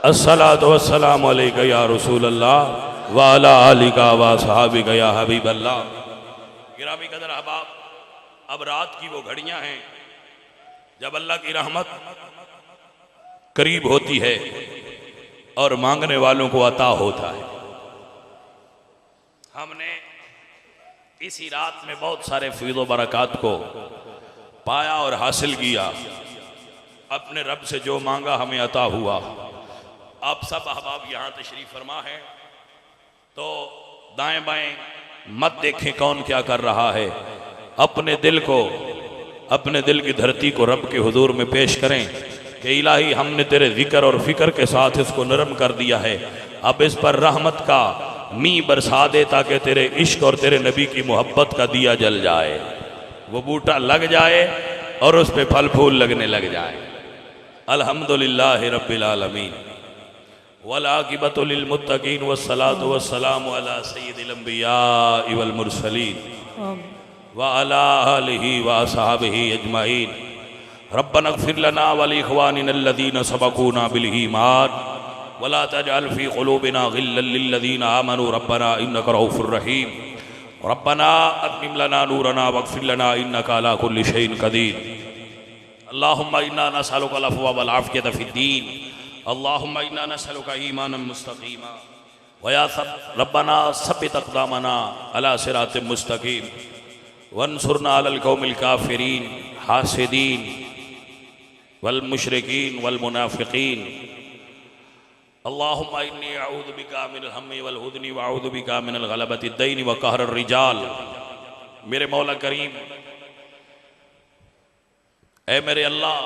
अस्सलातु वस्सलामु अलैका या रसूल अल्लाह व अला आलिका व सहाबिका या हबीब अल्लाह। गिरामी कदर अहबाब, अब रात की वो घड़ियां हैं जब अल्लाह की रहमत करीब होती है और मांगने वालों को अता होता है। हमने इसी रात में बहुत सारे फीज़ो बरक़ात को पाया और हासिल किया। अपने रब से जो मांगा हमें अता हुआ। आप सब अहबाब यहाँ तशरीफ फरमा है तो दाएं बाएं मत देखें कौन क्या कर रहा है। अपने दिल को, अपने दिल की धरती को रब के हुजूर में पेश करें कि इलाही हमने तेरे जिक्र और फिक्र के साथ इसको नरम कर दिया है। अब इस पर रहमत का मी बरसा दे ताकि तेरे इश्क और तेरे नबी की मोहब्बत का दिया जल जाए, वो बूटा लग जाए और उस पे फल फूल लगने लग जाए। अल्हम्दुलिल्लाहि रब्बिल आलमीन वल आकिबतु लिल मुत्तकीन वस्सलातु वस्सलामु अला सय्यिदिल अंबिया वल मुरसलीन व अला आलिहि व असहाबिहि अजमाइन। रब्बना इग़फिर लना व लिइख़वानिना अल्लज़ीना सबक़ूना बिल ईमान वला तजअल फ़ी क़ुलूबिना ग़िल्लन लिल्लज़ीना आमनू रब्बना इन्नका रऊफ़ुर रहीम। रब्बना अत्मिम लना नूरना वग़फ़िर लना इन्नका अला कुल्लि शैइन क़दीर। अल्लाहुम्मा इन्ना नसअलुकल अफ़्वा वल आफ़ियत फ़िद्दीन। अल्लाहुम्मा इन्ना नसअलुका ईमानन मुस्तक़ीमा व या रब्बना सब्बित अक़दामना अला सिरातिम मुस्तक़ीम वंसुरना अलल क़ौमिल काफ़िरीन हासिदीन वल मुशरिकीन वल मुनाफ़िक़ीन। अल्लाहुम्मा इन्नी अऊज़ु बिका मिनल हम्मि वल हुज़्नि व अऊज़ु बिका मिनल ग़लबतिद दैन व क़हरिर रिजाल। मेरे मौला करीम, ऐ मेरे अल्लाह,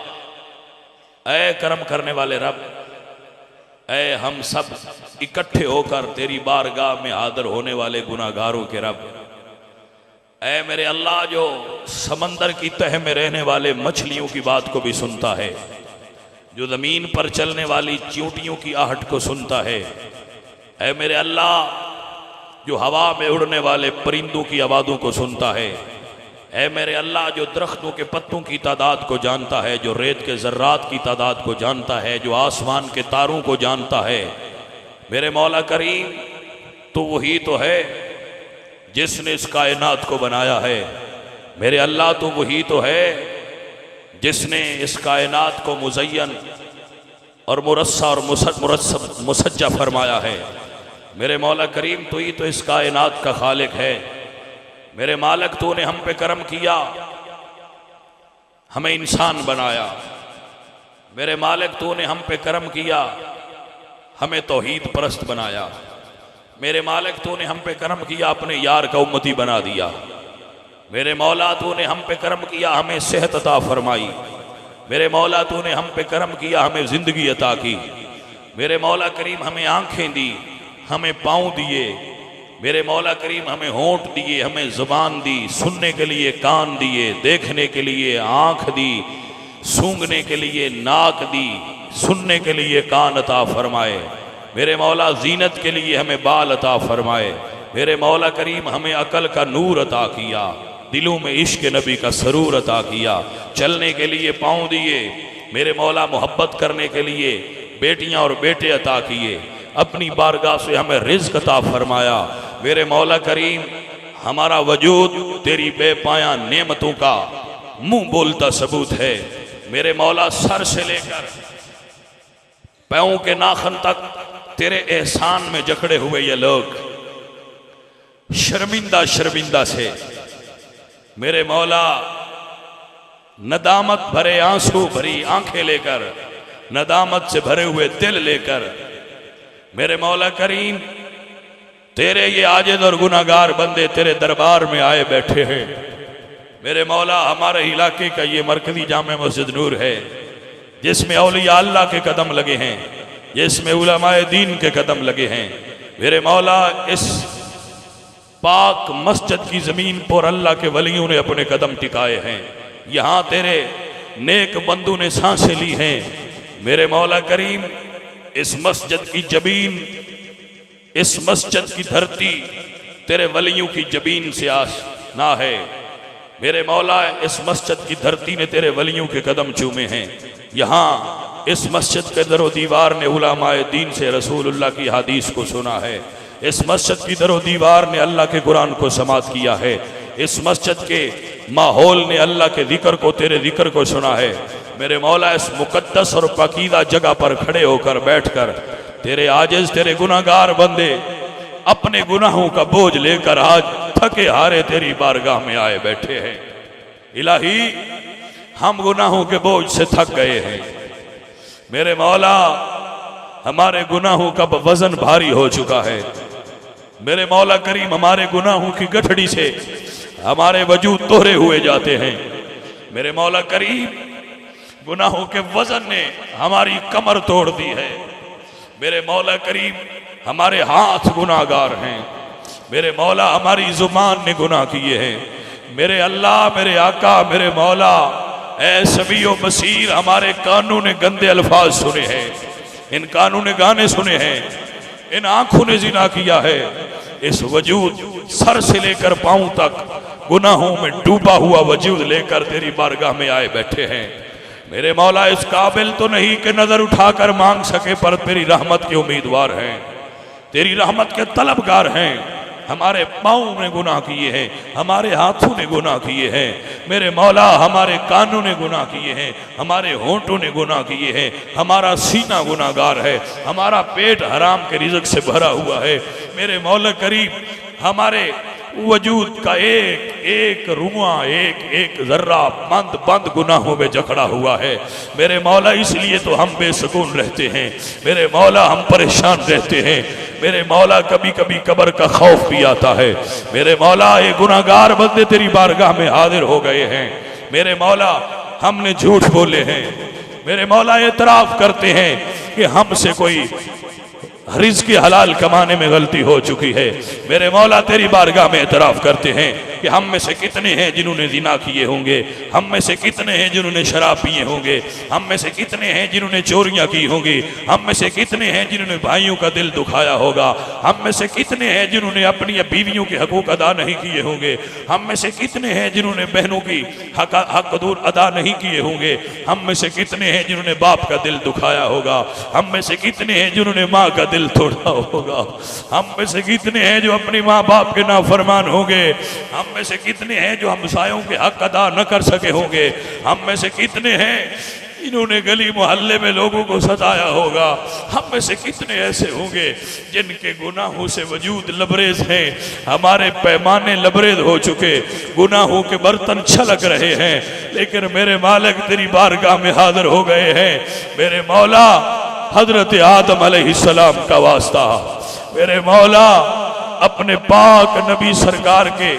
ऐ करम करने वाले रब, ऐ हम सब इकट्ठे होकर तेरी बारगाह में हाज़िर होने वाले गुनाहगारों के रब, ऐ मेरे अल्लाह जो समंदर की तह में रहने वाले मछलियों की बात को भी सुनता है, जो ज़मीन पर चलने वाली चींटियों की आहट को सुनता है, ऐ मेरे अल्लाह जो हवा में उड़ने वाले परिंदों की आवाज़ों को सुनता है, ऐ मेरे अल्लाह जो दरख्तों के पत्तों की तादाद को जानता है, जो रेत के ज़र्रात की तादाद को जानता है, जो आसमान के तारों को जानता है। मेरे मौला करीम, तो वही तो है जिसने इस कायनात को बनाया है। मेरे अल्लाह, तो वही तो है जिसने इस कायनात को मुज़य्यन और मुरस्सा और मुसज्जा फरमाया है। मेरे मौला करीम, तो ही तो इस कायनात का खालिक है। मेरे मालिक, तूने हम पे करम किया, हमें इंसान बनाया। मेरे मालिक, तूने हम पे करम किया, हमें तौहीद परस्त बनाया। मेरे मालिक, तूने हम पे करम किया, अपने यार का उम्मती बना दिया। मेरे मौला, तूने हम पे करम किया, हमें सेहत अता फरमाई। मेरे मौला, तूने हम पे करम किया, हमें जिंदगी अता की। मेरे मौला करीम, हमें आंखें दी, हमें पाँव दिए। मेरे मौला करीम, हमें होंठ दिए, हमें जुबान दी, सुनने के लिए कान दिए, देखने के लिए आँख दी, सूंघने के लिए नाक दी, सुनने के लिए कान अता फरमाए। मेरे मौला, जीनत के लिए हमें बाल अता फरमाए। मेरे मौला करीम, हमें अकल का नूर अता किया, दिलों में इश्क नबी का सरूर अता किया। चलने के लिए पाँव दिए। मेरे मौला, मोहब्बत करने के लिए बेटियां और बेटे अता किए। अपनी बारगाह से हमें रिज़्क़ अता फरमाया। मेरे मौला करीम, हमारा वजूद तेरी बेपाया नेमतों का मुंह बोलता सबूत है। मेरे मौला, सर से लेकर पैरों के नाखन तक तेरे एहसान में जकड़े हुए ये लोग शर्मिंदा शर्मिंदा से, मेरे मौला, नदामत भरे आंसू भरी आंखें लेकर, नदामत से भरे हुए दिल लेकर, मेरे मौला करीम, तेरे ये आजिज़ और गुनाहगार बंदे तेरे दरबार में आए बैठे हैं। मेरे मौला, हमारे इलाके का ये मरकजी जामे मस्जिद नूर है जिसमें औलिया अल्लाह के कदम लगे हैं, जिसमें उलमाए दीन के कदम लगे हैं। मेरे मौला, इस पाक मस्जिद की ज़मीन पर अल्लाह के वलियों ने अपने कदम टिकाए हैं। यहाँ तेरे नेक बंदों ने सांसें ली हैं। मेरे मौला करीम, इस मस्जिद की जबीन, इस मस्जिद की धरती तेरे वलियों की जबीन से आशना है। मेरे मौला, इस मस्जिद की धरती ने तेरे वलियों के कदम चूमे हैं। यहाँ इस मस्जिद के दरो दीवार ने उलमाए दीन से रसूलुल्लाह की हदीस को सुना है। इस मस्जिद की दरो दीवार ने अल्लाह के कुरान को समात किया है। इस मस्जिद के माहौल ने अल्लाह के जिक्र को, तेरे जिक्र को सुना है। मेरे मौला, इस मुकद्दस और पाकीदा जगह पर खड़े होकर बैठकर तेरे आजिज, तेरे गुनाहगार बंदे अपने गुनाहों का बोझ लेकर आज थके हारे तेरी बारगाह में आए बैठे हैं। इलाही, हम गुनाहों के बोझ से थक गए हैं। मेरे मौला, हमारे गुनाहों का वजन भारी हो चुका है। मेरे मौला करीम, हमारे गुनाहों की गठड़ी से हमारे वजूद तोहरे हुए जाते हैं। मेरे मौला करीम, गुनाहों के वजन ने हमारी कमर तोड़ दी है। मेरे मौला करीम, हमारे हाथ गुनाहगार हैं। मेरे मौला, हमारी जुबान ने गुनाह किए हैं। मेरे अल्लाह, मेरे आका, मेरे मौला, ऐ सबियो बसीर, हमारे कानों ने गंदे अल्फाज सुने हैं, इन कानों ने गाने सुने हैं, इन आंखों ने जिना किया है। इस वजूद सर से लेकर पांव तक गुनाहों में डूबा हुआ वजूद लेकर तेरी बारगाह में आए बैठे हैं। मेरे मौला, इस काबिल तो नहीं कि नजर उठाकर मांग सके, पर तेरी रहमत के उम्मीदवार हैं, तेरी रहमत के तलबगार हैं। हमारे पाँव ने गुनाह किए हैं, हमारे हाथों ने गुनाह किए हैं। मेरे मौला, हमारे कानों ने गुनाह किए हैं, हमारे होंठों ने गुनाह किए हैं, हमारा सीना गुनाहगार है, हमारा पेट हराम के रिज़्क़ से भरा हुआ है। मेरे मौला करीम, हमारे वजूद का एक एक रुआ, एक एक जर्रा बंद बंद गुनाहों में जकड़ा हुआ है। मेरे मौला, इसलिए तो हम बेसुकून रहते हैं। मेरे मौला, हम परेशान रहते हैं। मेरे मौला, कभी कभी कब्र का खौफ भी आता है। मेरे मौला, ये गुनाहगार बंदे तेरी बारगाह में हाजिर हो गए हैं। मेरे मौला, हमने झूठ बोले हैं। मेरे मौला, एतराफ करते हैं कि हमसे कोई रिज़्क़ की हलाल कमाने में गलती हो चुकी है। मेरे मौला, तेरी बारगाह में एतराफ़ करते हैं कि हम में से कितने हैं जिन्होंने ज़िना किए होंगे, हम में से कितने हैं जिन्होंने शराब पिए होंगे, हम में से कितने हैं जिन्होंने चोरियां की होंगी, हम में से कितने हैं जिन्होंने भाइयों का दिल दुखाया होगा, हम में से कितने हैं जिन्होंने अपनी बीवियों के हकूक़ अदा नहीं किए होंगे, हम में से कितने हैं जिन्होंने बहनों की हक दूर अदा नहीं किए होंगे, हम में से कितने हैं जिन्होंने बाप का दिल दुखाया होगा, हम में से कितने हैं जिन्होंने माँ का दिल तोड़ा होगा, हम में से कितने हैं जो अपनी माँ बाप के नाफरमान होंगे, हम में से कितने हैं जो हमसायों के हक अदा न कर सके होंगे, हम में से कितने हैं इन्होंने गली मोहल्ले में लोगों को सताया होगा, हम में से कितने ऐसे होंगे जिनके गुनाहों से वजूद लबरेज हैं, हमारे पैमाने लबरेज हो चुके, गुनाहों के बर्तन छलक रहे हैं, लेकिन मेरे मालिक तेरी बारगाह में हाजिर हो गए हैं। मेरे मौला, हजरत आदम अलैहिस्सलाम का वास्ता, मेरे मौला, अपने पाक नबी सरकार के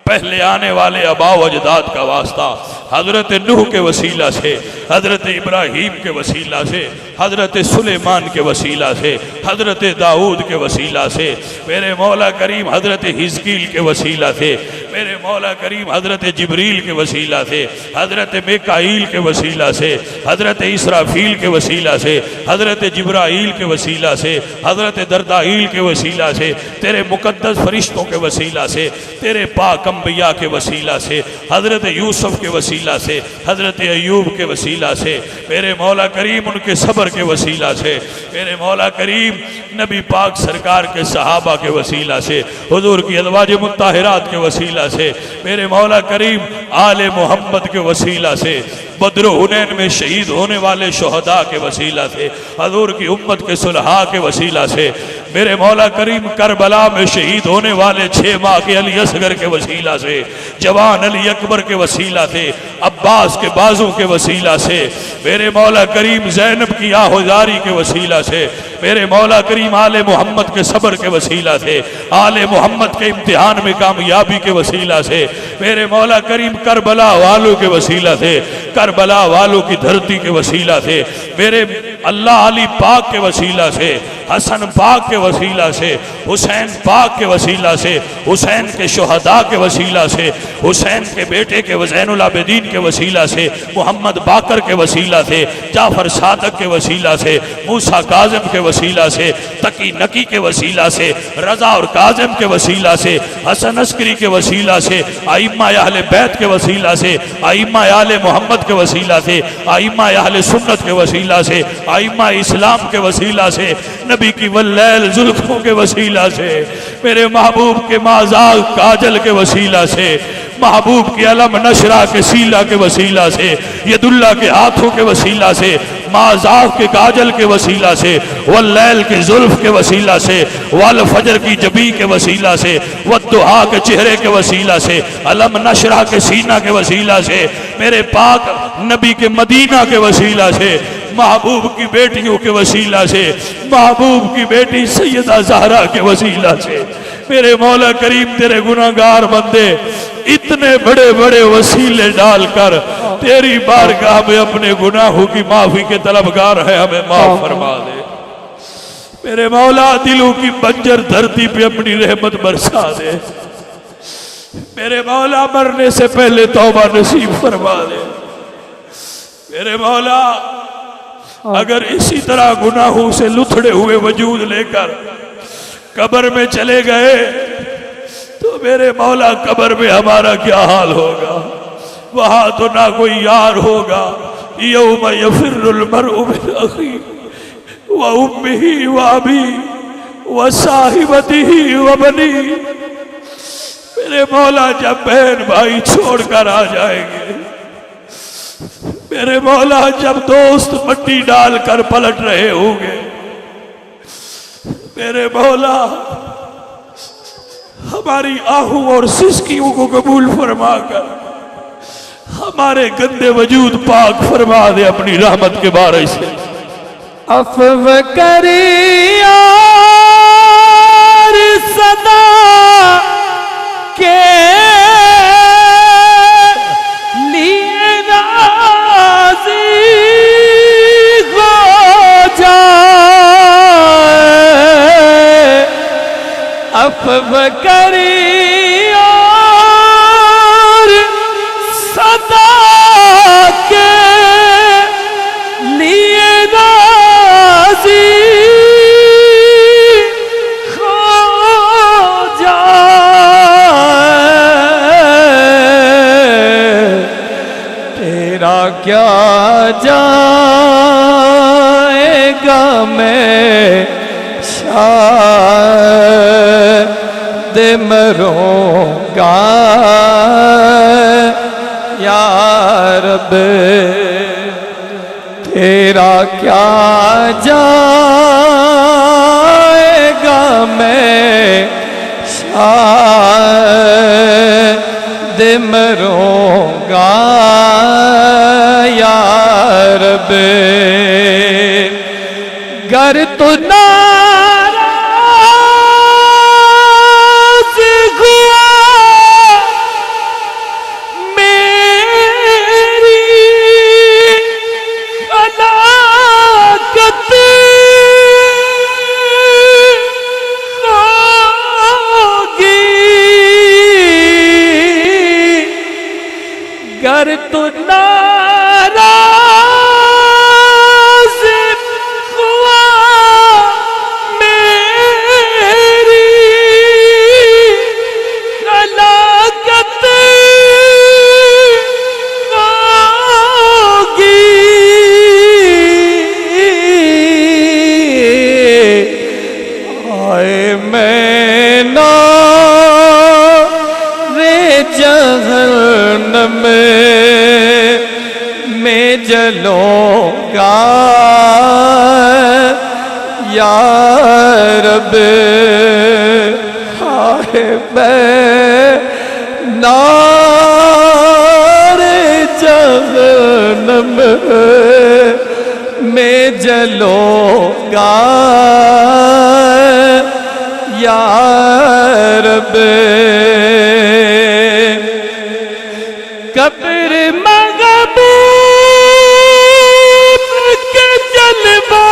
पहले आने वाले अबाव अजदाद का वास्ता, हजरत नूह के वसीला से, हजरत इब्राहीम के वसीला से, हजरत सुलेमान के वसीला से, हजरत दाऊद के वसीला से, मेरे मौला करीम हजरत हिजकील के वसीला से, मेरे मौला करीम हजरत जिब्रील के वसीला से, हजरत मिकाईल के वसीला से, हजरत इसराफील के वसीला से, हजरत जिब्राईल के वसीला से, हजरत दरदाईल के वसीला से, तेरे मुकद्दस फरिश्तों के वसीला से, तेरे पाक अंबिया के वसीला से, हजरत यूसुफ के वसीला से, हजरत अयूब के वसीला से, मेरे मौला करीम उनके सब्र के वसीला से, मेरे मौला करीम नबी पाक सरकार के सहाबा के वसीला से, हुजूर की अज़वाज मुत्तहरात के वसीला से, मेरे मौला करीम आले मोहम्मद के वसीला से, बद्र हुनैन में शहीद होने वाले शोहदा के वसीला से, हजूर की उम्मत के सुलहा के वसीला से, मेरे मौला करीम करबला में शहीद होने वाले 6 माह के अली असगर के वसीला से, जवान अली अकबर के वसीला से, अब्बास के बाजू के वसीला से, मेरे मौला करीम ज़ैनब की आहुजारी के वसीला से, मेरे मौला करीम आले मोहम्मद के सब्र के वसीला से, आले मोहम्मद के इम्तिहान में कामयाबी के वसीला से, मेरे मौला करीम करबला वालों के वसीला से, करबला वालों की धरती के वसीला से, मेरे अल्लाह अली पाक के वसीला से, हसन पाक के वसीला से, हुसैन पाक के वसीला से, हुसैन के शुहदा के वसीला से, हुसैन के बेटे के ज़ैनुल आबिदीन के वसीला से, मोहम्मद बाकर के वसीला से, जाफर सादक के वसीला से, मूसा काज़िम के वसीला से, तकी नकी के वसीला से, रज़ा और काज़िम के वसीला से, हसन अस्करी के वसीला से, आइम्मा अहले बैत के वसीला से, आइम्मा अहले मोहम्मद के वसीला से, आइम्मा अहले सुन्नत के वसीला से, आइम्मा इस्लाम के वसीला से, नबी की वल्लैल जुल्फों के वसीला से, मेरे महबूब के माज़ाग काजल के वसीला से, महबूब के अलम नशरा के सीला के वसीला से, यदुल्ला के हाथों के वसीला से, माज़ाग के काजल के वसीला से, वल्लैल के जुल्फ के वसीला से, वल फजर की जबी के वसीला से, वद्दुहा के चेहरे के वसीला से, अलम नशरा के सीना के वसीला से, मेरे पाक नबी के मदीना के वसीला से, महबूब की बेटियों के वसीला से, महबूब की बेटी सैयदा ज़हरा के वसीला से, मेरे मौला करीम तेरे गुनाहगार बंदे इतने बड़े बड़े वसीले डालकर तेरी बारगाह में अपने गुनाहों की माफी के तलबगार है, हमें माफ फरमा दे। मेरे मौला दिलों की बंजर धरती पे अपनी रहमत बरसा दे। मेरे मौला मरने से पहले तौबा नसीब फरमा दे। मेरे मौला अगर इसी तरह गुनाहों से लुथड़े हुए वजूद लेकर कब्र में चले गए तो मेरे मौला कब्र में हमारा क्या हाल होगा। वहां तो ना कोई यार होगा। यौम यफिर्रुल मर्उ मिन अखी व उम्मिही व अबी व साहिबतिही व बनी। मेरे मौला जब बहन भाई छोड़कर आ जाएंगे, मेरे मौला जब दोस्त मट्टी डालकर पलट रहे होंगे, मेरे मौला हमारी आहू और सिसकियों को कबूल फरमाकर हमारे गंदे वजूद पाक फरमा दे अपनी रहमत के बारे से। अफ़व करिया सदा के लिए राज़ी हो जाए। अफ़व करिया सदा के लिए राज़ी हो जाए। तेरा क्या जाएगा मैं शायद मरूंगा या रब। तेरा क्या जाएगा मैं शायद मरूंगा या रब। गर तो नाराज़ हुआ मेरी हलाकत होगी। गर तो नाराज़ हुआ मेरी हलाकत होगी। आए मैं ना रे जहन्नम में जलूंगा या रब। हाय मैं नारे जहन्नम में जलूंगा या रब। कब्र महबूब के जलवा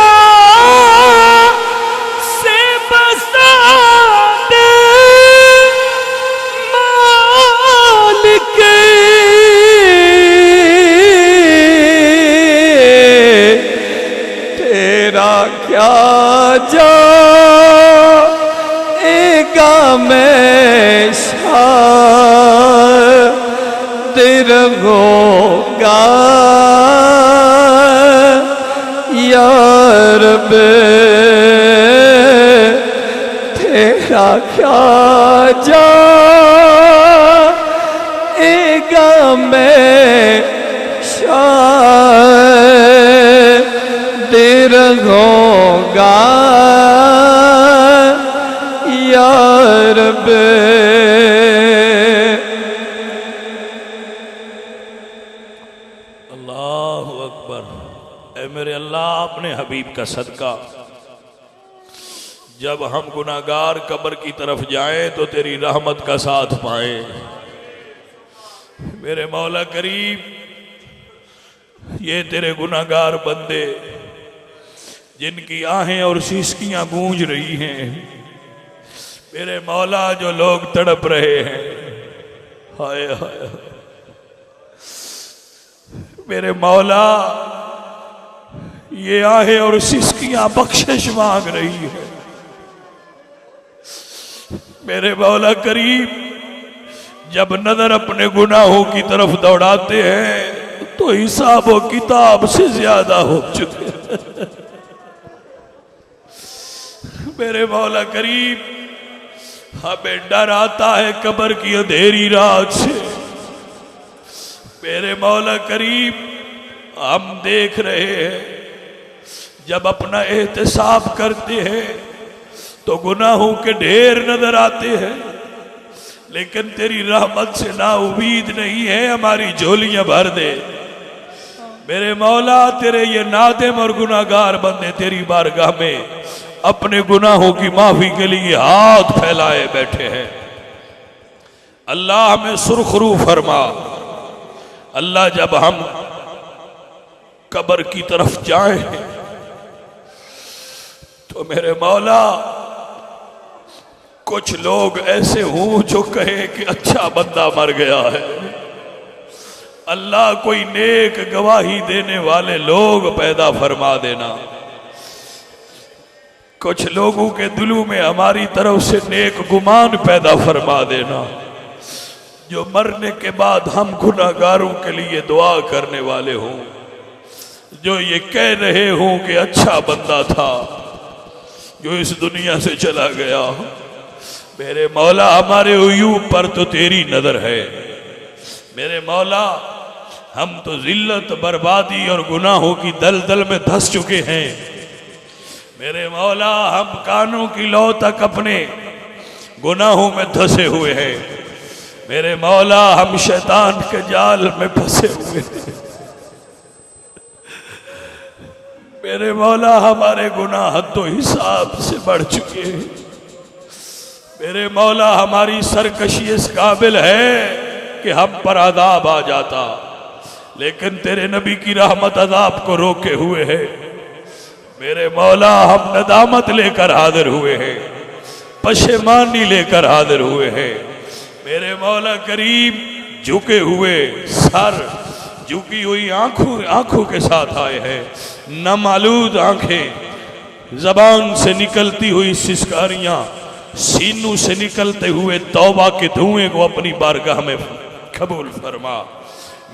क्या जाएगा मैं शादिर होगा या रब तेरा क्या जाएगा मैं शादिर होगा या रब। अल्लाहु अकबर। ऐ मेरे अल्लाह, अपने हबीब का सदका, जब हम गुनाहगार कब्र की तरफ जाएं तो तेरी रहमत का साथ पाएं। मेरे मौला करीम, ये तेरे गुनाहगार बंदे जिनकी आहें और सिसकियां गूंज रही हैं, मेरे मौला जो लोग तड़प रहे हैं, हाय हाय मेरे मौला, ये आहें और सिसकियां बख्शिश मांग रही है। मेरे मौला करीम, जब नजर अपने गुनाहों की तरफ दौड़ाते हैं तो हिसाब व किताब से ज्यादा हो चुके हैं। मेरे मौला करीम, हमें डर आता है कब्र की अंधेरी रात से। मेरे मौला करीम, हम देख रहे हैं जब अपना एहतिसाब करते हैं तो गुनाहों के ढेर नजर आते हैं, लेकिन तेरी रहमत से ना उम्मीद नहीं है, हमारी झोलियां भर दे। मेरे मौला, तेरे ये नादिम और गुनाहगार बंदे तेरी बारगाह में अपने गुनाहों की माफी के लिए हाथ फैलाए बैठे हैं। अल्लाह हमें सुरखरू फरमा। अल्लाह, जब हम कब्र की तरफ जाएं तो मेरे मौला, कुछ लोग ऐसे हों जो कहे कि अच्छा बंदा मर गया है। अल्लाह, कोई नेक गवाही देने वाले लोग पैदा फरमा देना। कुछ लोगों के दिलों में हमारी तरफ से नेक गुमान पैदा फरमा देना, जो मरने के बाद हम गुनाहगारों के लिए दुआ करने वाले हों, जो ये कह रहे हों कि अच्छा बंदा था जो इस दुनिया से चला गया। मेरे मौला, हमारे उयूब पर तो तेरी नजर है। मेरे मौला, हम तो जिल्लत, बर्बादी और गुनाहों की दलदल में धंस चुके हैं। मेरे मौला, हम कानों की लौ तक अपने गुनाहों में धंसे हुए हैं। मेरे मौला, हम शैतान के जाल में फंसे हुए हैं। मेरे मौला, हमारे गुनाह हद्दो हिसाब से बढ़ चुके हैं। मेरे मौला, हमारी सरकशी इस काबिल है कि हम पर अदाब आ जाता, लेकिन तेरे नबी की रहमत अदाब को रोके हुए है। मेरे मौला, हम नदामत लेकर हाजिर हुए हैं, पशेमानी लेकर हाजिर हुए हैं। मेरे मौला करीम, झुके हुए सर, झुकी हुई आंखों के साथ आए हैं। नामालूद आंखें, जबान से निकलती हुई सिसकारियां, सीनों से निकलते हुए तौबा के धुएं को अपनी बारगाह में कबूल फरमा।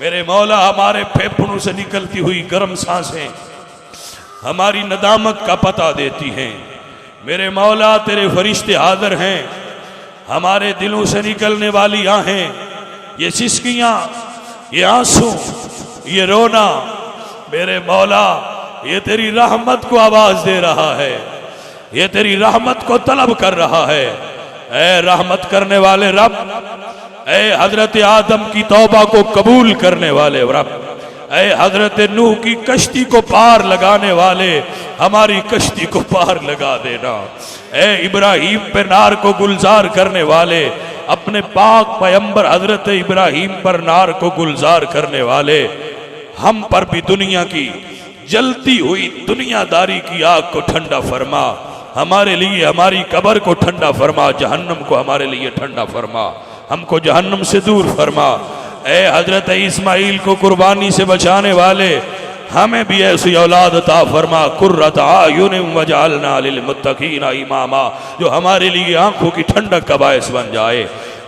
मेरे मौला, हमारे फेफड़ों से निकलती हुई गर्म सांसें हमारी नदामत का पता देती हैं। मेरे मौला, तेरे फरिश्ते हाजिर हैं। हमारे दिलों से निकलने वाली आहें, ये सिसकियां, ये आंसू, ये रोना, मेरे मौला, ये तेरी रहमत को आवाज दे रहा है, ये तेरी रहमत को तलब कर रहा है। ऐ रहमत करने वाले रब, ऐ हजरत आदम की तौबा को कबूल करने वाले रब, ऐ हजरत नूह की कश्ती को पार लगाने वाले, हमारी कश्ती को पार लगा देना। ऐ इब्राहिम पे नार को गुलजार करने वाले, अपने पाक पैगंबर हजरत इब्राहिम पर नार को गुलजार करने वाले, हम पर भी दुनिया की जलती हुई दुनियादारी की आग को ठंडा फरमा। हमारे लिए हमारी कब्र को ठंडा फरमा, जहन्नम को हमारे लिए ठंडा फरमा, हमको जहन्नम से दूर फरमा। ऐ हजरत इस्माइल को कुर्बानी से बचाने वाले, हमें भी ऐसी औलाद अता फरमा, कुर्रत आयुन वजअलना लिलमुत्तकीना इमामा, जो हमारे लिए आंखों की ठंडक का बायस बन जाए।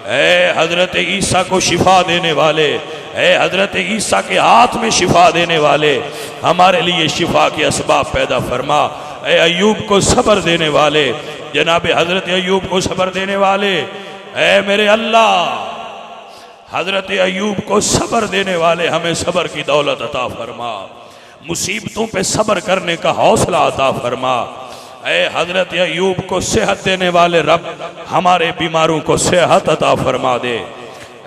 ऐ हजरत ईसा को शिफा देने वाले, ऐ हजरत ईसा के हाथ में शिफा देने वाले, हमारे लिए शिफा के असबाब पैदा फरमा। ऐ अयूब को सब्र देने वाले, जनाब हजरत अयूब को सब्र देने वाले, ऐ मेरे अल्लाह हजरत अयूब को सब्र देने वाले, हमें सब्र की दौलत अता फरमा, मुसीबतों पे सब्र करने का हौसला अता फरमा। ऐ हजरत अयूब को सेहत देने वाले रब, हमारे बीमारों को सेहत अता फरमा दे।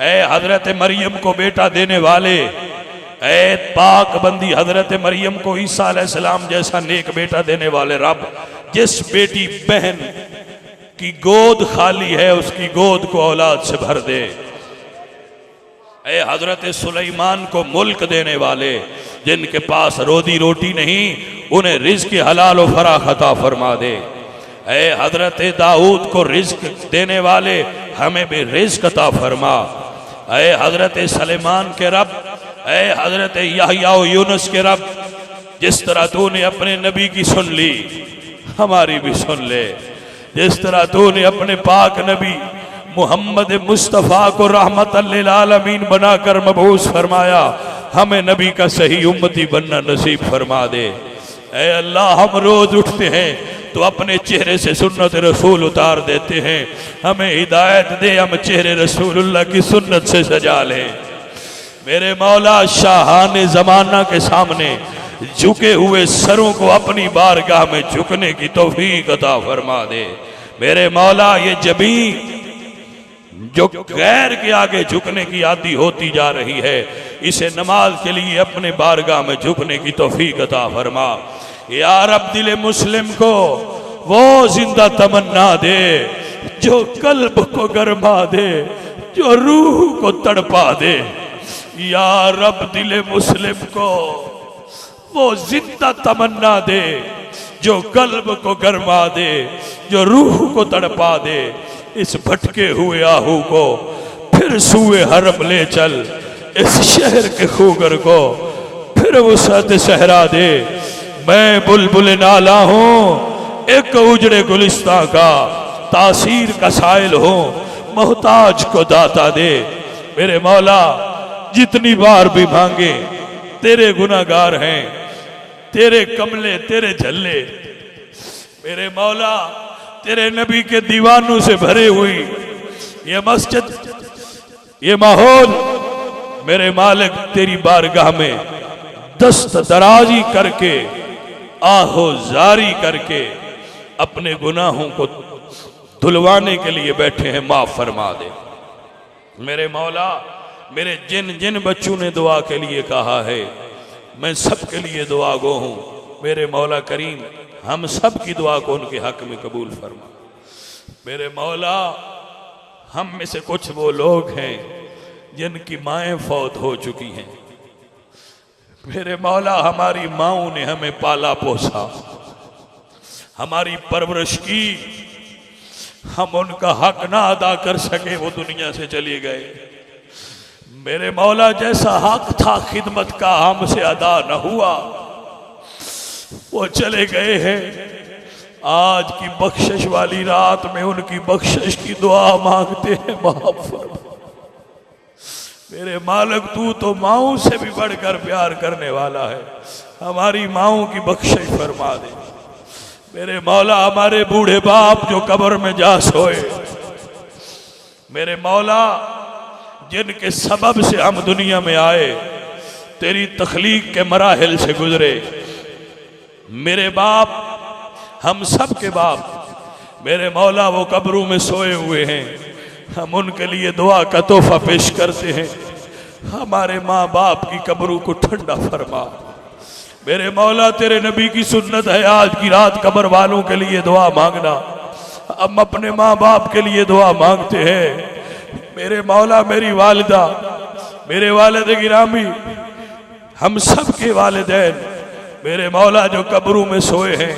ऐ हजरत मरियम को बेटा देने वाले, ऐ पाक बंदी हजरत मरियम को ईसा अलैहिस्सलाम जैसा नेक बेटा देने वाले रब, जिस बेटी बहन की गोद खाली है उसकी गोद को औलाद से भर दे। ऐ हजरत सुलेमान को मुल्क देने वाले, जिनके पास रोजी रोटी नहीं, उन्हें रिज़्क़ हलाल और फराख अता फरमा दे। ऐ हजरत दाऊद को रिज़्क़ देने वाले, हमें भी रिज़्क़ अता फरमा। ऐ हजरत सलेमान के रब, ऐ हजरत यहया और यूनुस के रब, जिस तरह तूने अपने नबी की सुन ली, हमारी भी सुन ले। जिस तरह तूने अपने पाक नबी मोहम्मद मुस्तफ़ा को रहमतल लिल आलमीन बनाकर मबूस फरमाया, हमें नबी का सही उम्मती बनना नसीब फरमा दे। ऐ अल्लाह, हम रोज उठते हैं तो अपने चेहरे से सुन्नत रसूल उतार देते हैं, हमें हिदायत दे, हम चेहरे रसूलुल्लाह की सुन्नत से सजा लें। मेरे मौला, शाहाने ज़माना के सामने झुके हुए सरों को अपनी बारगाह में झुकने की तौफीक अता फरमा दे। मेरे मौला, ये जबीन जो गैर के आगे झुकने की आदि होती जा रही है, इसे नमाज के लिए अपने बारगाह में झुकने की तौफीक अता फरमा। या रब, दिल मुस्लिम को वो जिंदा तमन्ना दे जो कल्ब को गरमा दे, जो रूह को तड़पा दे। या रब, दिल मुस्लिम को वो जिंदा तमन्ना दे जो कल्ब को गरमा दे, जो रूह को तड़पा दे। इस भटके हुए आहू को फिर सूए हरम ले चल, इस शहर के खूगर को फिर वसअत सहरा दे। मैं बुलबुल नाला हूँ, एक उजड़े गुलिस्तां का, तासीर का साइल हूँ, मोहताज को दाता दे। मेरे मौला, जितनी बार भी मांगे, तेरे गुनाहगार हैं, तेरे कमले, तेरे झल्ले। मेरे मौला, तेरे नबी के दीवानों से भरे हुई ये मस्जिद, ये माहौल, मेरे मालिक तेरी बारगाह में दस्त दराजी करके, आहो जारी करके अपने गुनाहों को धुलवाने के लिए बैठे हैं, माफ फरमा दे। मेरे मौला, मेरे जिन जिन बच्चों ने दुआ के लिए कहा है, मैं सब के लिए दुआ गो हूँ। मेरे मौला करीम, हम सब की दुआ को उनके हक में कबूल फरमा। मेरे मौला, हम में से कुछ वो लोग हैं जिनकी माएँ फौत हो चुकी हैं। मेरे मौला, हमारी माओं ने हमें पाला पोसा, हमारी परवरिश की, हम उनका हक ना अदा कर सके, वो दुनिया से चले गए। मेरे मौला, जैसा हक था खिदमत का हमसे अदा न हुआ, वो चले गए हैं। आज की बख्शिश वाली रात में उनकी बख्शिश की दुआ मांगते हैं, माफ फरमा। मेरे मालिक, तू तो माओं से भी बढ़कर प्यार करने वाला है, हमारी माओं की बख्शिश फरमा दे। मेरे मौला, हमारे बूढ़े बाप जो कब्र में जा सोए, मेरे मौला, जिनके सबब से हम दुनिया में आए, तेरी तख्लीक के मराहिल से गुजरे, मेरे बाप, हम सब के बाप, मेरे मौला, वो कब्रों में सोए हुए हैं, हम उनके लिए दुआ का तोहफा पेश करते हैं। हमारे माँ बाप की कब्रों को ठंडा फरमा। मेरे मौला, तेरे नबी की सुन्नत है आज की रात कब्र वालों के लिए दुआ मांगना। हम अपने माँ बाप के लिए दुआ मांगते हैं। मेरे मौला, मेरी वालिदा, मेरे वालिद गिरामी, हम सब के वालिदैन, मेरे मौला, जो कब्रों में सोए हैं,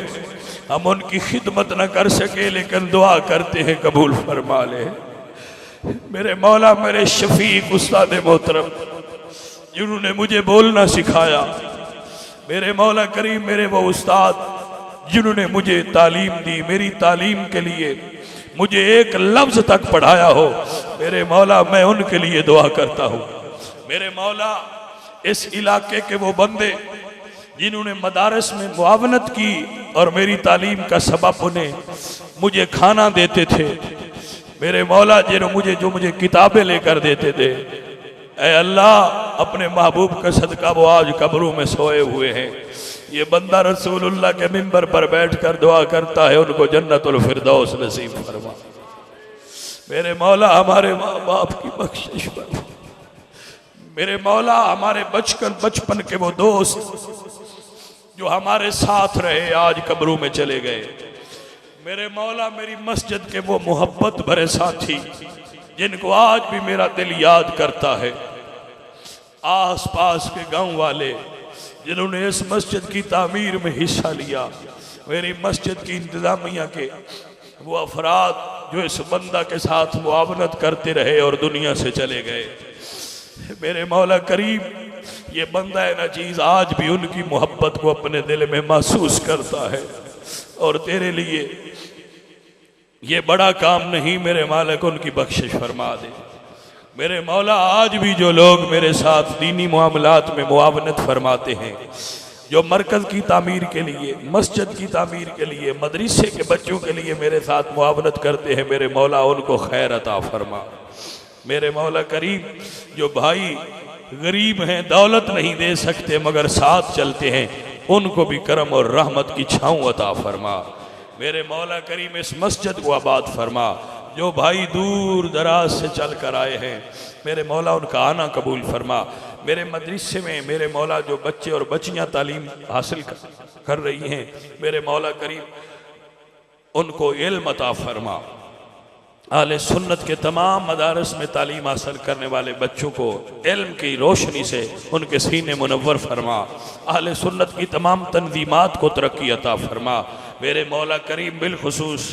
हम उनकी खिदमत न कर सके, लेकिन दुआ करते हैं कबूल फरमा ले। मेरे मौला, मेरे शफीक उस्ताद मोहतरम, जिन्होंने मुझे बोलना सिखाया, मेरे मौला करीम मेरे वो उस्ताद जिन्होंने मुझे तालीम दी, मेरी तालीम के लिए मुझे एक लफ्ज तक पढ़ाया हो, मेरे मौला मैं उनके लिए दुआ करता हूँ। मेरे मौला इस इलाके के वो बंदे जिन्होंने मदारस में मुआवनत की और मेरी तालीम का सबब उन्हें मुझे खाना देते थे, मेरे मौला जो मुझे किताबें लेकर देते थे, ऐ अल्लाह अपने महबूब का सदका वो आज कब्रों में सोए हुए हैं। ये बंदा रसूलुल्लाह के मिंबर पर बैठकर दुआ करता है, उनको जन्नतुल फिरदौस नसीब फरमा। मेरे मौला हमारे माँ बाप की बख्शिश फरमा। मेरे मौला हमारे बचपन के वो दोस्त जो हमारे साथ रहे आज कब्रों में चले गए। मेरे मौला मेरी मस्जिद के वो मोहब्बत भरे साथी जिनको आज भी मेरा दिल याद करता है, आस पास के गांव वाले जिन्होंने इस मस्जिद की तामीर में हिस्सा लिया, मेरी मस्जिद की इंतजामिया के वो अफराद जो इस बंदा के साथ मुआवनत करते रहे और दुनिया से चले गए। मेरे मौला करीम ये बंदा है ना चीज आज भी उनकी मोहब्बत को अपने दिल में महसूस करता है और तेरे लिए ये बड़ा काम नहीं, मेरे मालिक उनकी बख्शिश फरमा दे। मेरे मौला आज भी जो लोग मेरे साथ दीनी मामलात में मुआवनत फरमाते हैं, जो मरकज़ की तामीर के लिए, मस्जिद की तामीर के लिए, मदरसे के बच्चों के लिए मेरे साथ मुआवनत करते हैं, मेरे मौला उनको खैर अता फरमा। मेरे मौला करीम जो भाई गरीब हैं, दौलत नहीं दे सकते मगर साथ चलते हैं, उनको भी करम और रहमत की छाँव अता फरमा। मेरे मौला करीम इस मस्जिद को आबाद फरमा। जो भाई दूर दराज से चल कर आए हैं, मेरे मौला उनका आना कबूल फरमा। मेरे मदरसे में मेरे मौला जो बच्चे और बच्चियां तालीम हासिल कर रही हैं, मेरे मौला करीम उनको इल्म अता फरमा। आले सुन्नत के तमाम मदारस में तालीम हासिल करने वाले बच्चों को इल्म की रोशनी से उनके सीने मुनव्वर फरमा। आले सुन्नत की तमाम तंजीमात को तरक्की अता फरमा। मेरे मौला करीम बिलखुसूस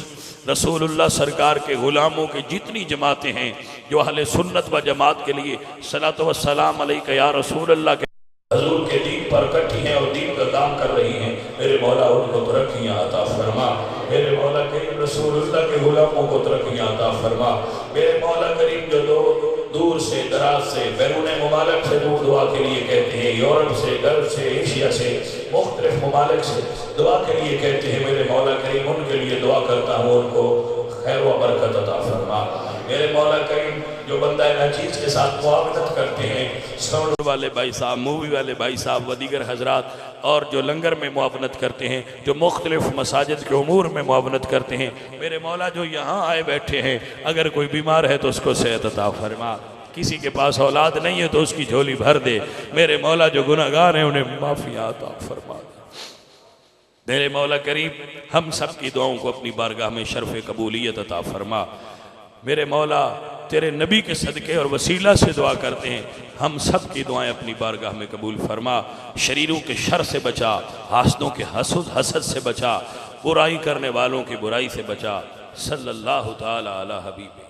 रसूलुल्लाह सरकार के ग़ुलामों की जितनी जमातें हैं जो अहले सुन्नत व जमात के लिए सलातो व सलाम अलैका या रसूलल्लाह के हजूर के दीन पर इकट्ठी हैं और दीन का काम कर रही हैं, मेरे मौला उनको तरक्कियाँ अता फरमा। मेरे मौला करीम रसूलुल्लाह के ग़ुलामों को तरक्कियाँ अता फरमा। मेरे मौला करीम जो लोग दूर से दराज से बैरून मुमालिक से दूर दुआ के लिए कहते हैं, यूरोप से, गल्फ से, एशिया से, मुख्तलिफ मुमालिक से दुआ के लिए कहते हैं, मेरे मौला करीम उनके लिए दुआ करता हूँ, उनको खैर व बरकत अता फरमा। मेरे मौला करीम जो बंदा नाचीज़ के साथ मुआवनत करते हैं, साउंड वाले भाई साहब, मूवी वाले भाई साहब व दीगर हजरात, और जो लंगर में मुआवनत करते हैं, जो मुख्तलिफ मसाजिद के उमूर में मुआवनत करते हैं, मेरे मौला जो यहाँ आए बैठे हैं, अगर कोई बीमार है तो उसको सेहत अता फरमा। किसी के पास औलाद नहीं है तो उसकी झोली भर दे। मेरे मौला जो गुनाहगार हैं उन्हें माफ़ी अता फरमा। मेरे मौला करीम हम सब की दुआओं को अपनी बारगाह में शर्फ़ कबूलियत अता फरमा। मेरे मौला तेरे नबी के सदक़े और वसीला से दुआ करते हैं, हम सब की दुआएं अपनी बारगाह में कबूल फरमा। शरीरों के शर से बचा, हासदों के हसद से बचा, बुराई करने वालों की बुराई से बचा। सल्लल्लाहु ताला अला हबीब।